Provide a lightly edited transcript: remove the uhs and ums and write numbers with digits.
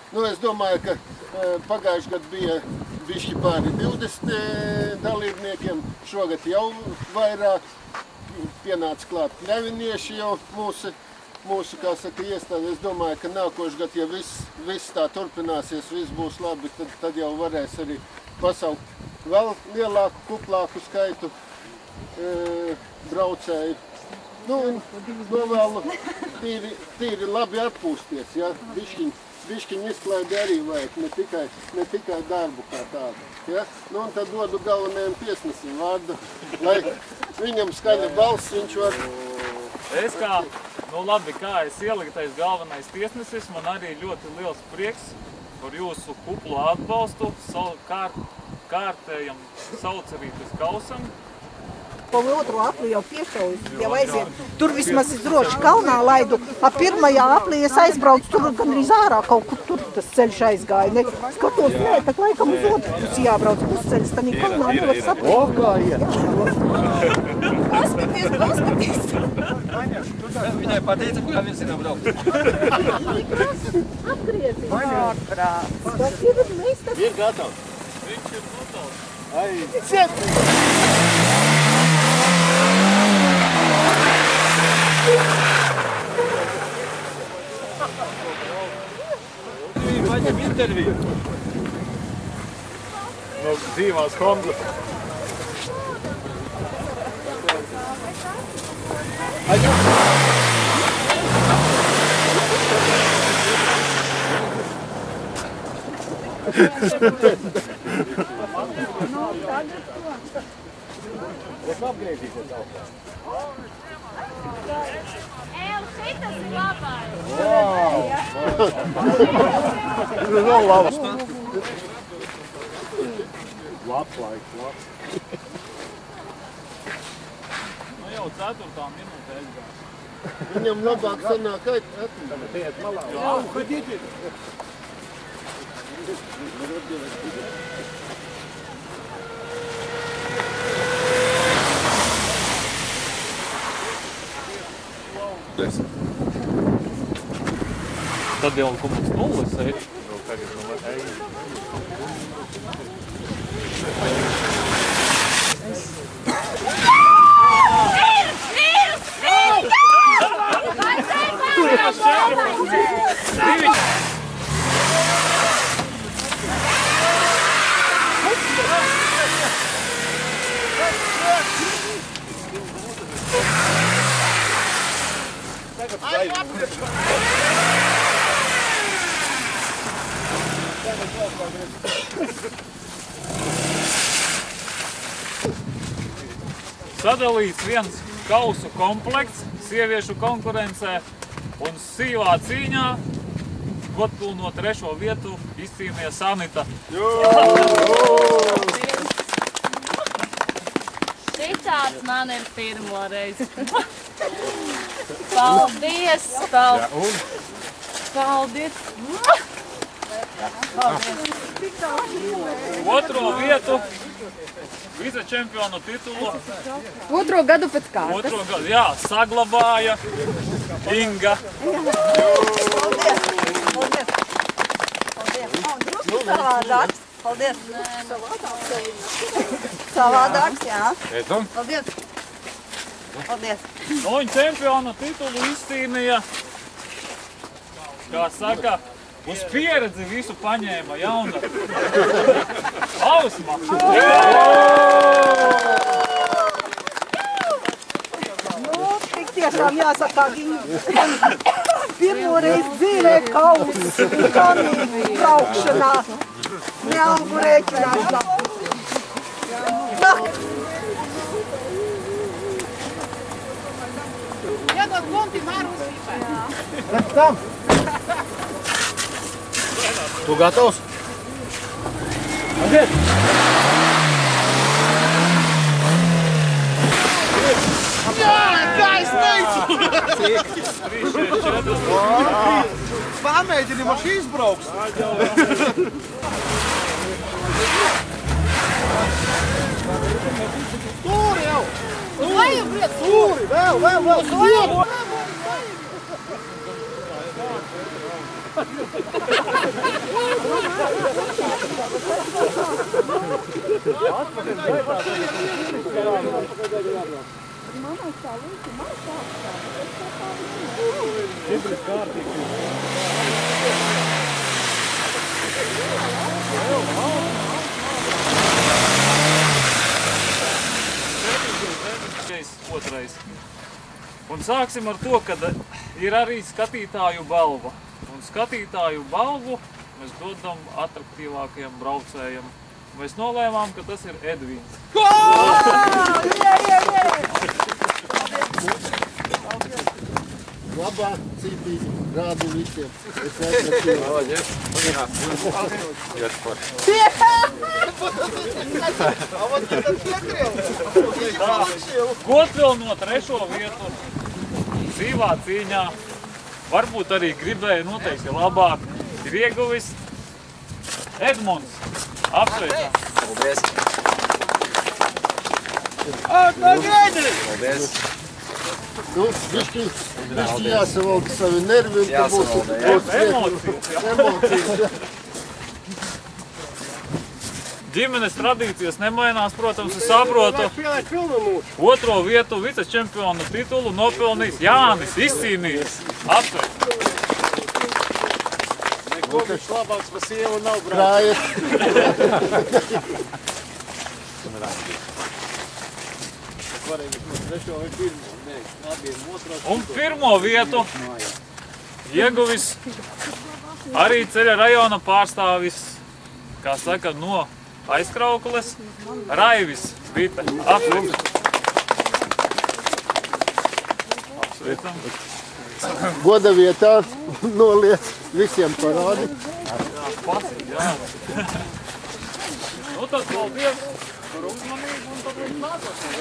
Nu, es domāju, ka pagājuši gadu bija bišķi pāri 20 dalībniekiem, šogad jau vairāk, pienāca klāt ļavinieši jau mūsu, kā saka, iestāde. Es domāju, ka nākošu gadu, ja viss tā turpināsies, viss būs labi, tad jau varēs arī pasaukt vēl lielāku, kuplāku skaitu braucēju. Nu, un novēlu tīri labi atpūsties, ja, bišķiņ izklaidi arī vajag, ne tikai darbu kā tādu, ja. Nu, un tad dodu galvenajam tiesnesim vārdu, lai viņam skaļa balss, viņš var... Es kā, nu labi, kā es ieliktais galvenais tiesnesis, man arī ļoti liels prieks par jūsu kuplu atbalstu kārtējam saucerītes kausam. Pa otro apli jau piešaujas, jau aiziet. Tur vismaz es droši kalnā laidu. Pirmajā aplī es aizbraucu, tur gandrīz ārā kaut kur tur tas ceļš aizgāja. Ne? Skatos, nē, tad laikam uz otru pusi jābrauc pusceļš, tad kalnā nevar saprast. O, kā iet! Paskaties! Viņai pateica, kā viņš ir braukt. Apgriezies. Ārprāts. Tas ir mēs tas... Ir gatavs. Viņš ir gatavs. Ai, ciet! Paņem interviju. No dzīvās Hondas. Es apgriezīsies augstā. Šitas ir labāk. Tas nav labs. Labs laiks, labs. Nu jau 4. minūte aizgāja. Viņam labāk sanāk atmīt. Tiet malā. Jā, uходите. Tad jau komandas nulles ir. Tagad sadalīts viens kausu komplekts sieviešu konkurencē un sīvā cīņā Gotpilno 3. vietu izcīnīja Sanita. Šitāds man ir pirmo reizi. Paldies! Paldies! Otro vietu vicečempionu titulu. Otro gadu pēc kārtas. Otro gadu, jā, saglabāja Inga. Savādāks. Paldies. Savādāks, jā. Ēdam. Paldies. Paldies. Nu, viņa čempionu titulu izcīnīja, kā saka, uz pieredzi visu paņēma jauna Ausma. Nu, tik tiešām jāsaka, viņa pirmo reizi dzīvē kauss, kanīgi braukšanā, nealgu rēķināšanā. Jādod klonti māru uzsīpēt. Pēc tam! Tu gatavs? Aiziet! Jā, kā es teicu! Pamēģini, man šī izbrauks. Stūri jau! Stūri! Vēl! Stūri! Otrais. Un sāksim ar to, ka ir arī skatītāju balva. Un skatītāju balvu mēs dodam atraktīvākajam braucējam. Mēs nolēmām, ka tas ir Edvīns. Labā cītīgi rādu visiem. Es aizsācu. Молодец. Gotvilno 3. vietu dzīvā cīņā. Varbūt arī gribēja noteikti labāk. Ir ieguvis Edmunds. Apsveicam. Paldies. Paldies. Nu, bišķi jāsavalda savi nervi un tad būs Emocijas. Ģimenes tradīcijas nemainās, protams, es saprotu. 2. vietu vicečempionu titulu nopelnījis Jānis, izcīnījis. Apsveic. Nekovišs labāks pa sievu nav brājies. Un 1. vietu ieguvis arī ceļa rajona pārstāvis, kā saka, no Aizkraukles, Raivis Vita. Apsveicam. Goda vietā noliec visiem parādi. Jā. Nu tad paldies par uzmanību un tad līdz nākošajai.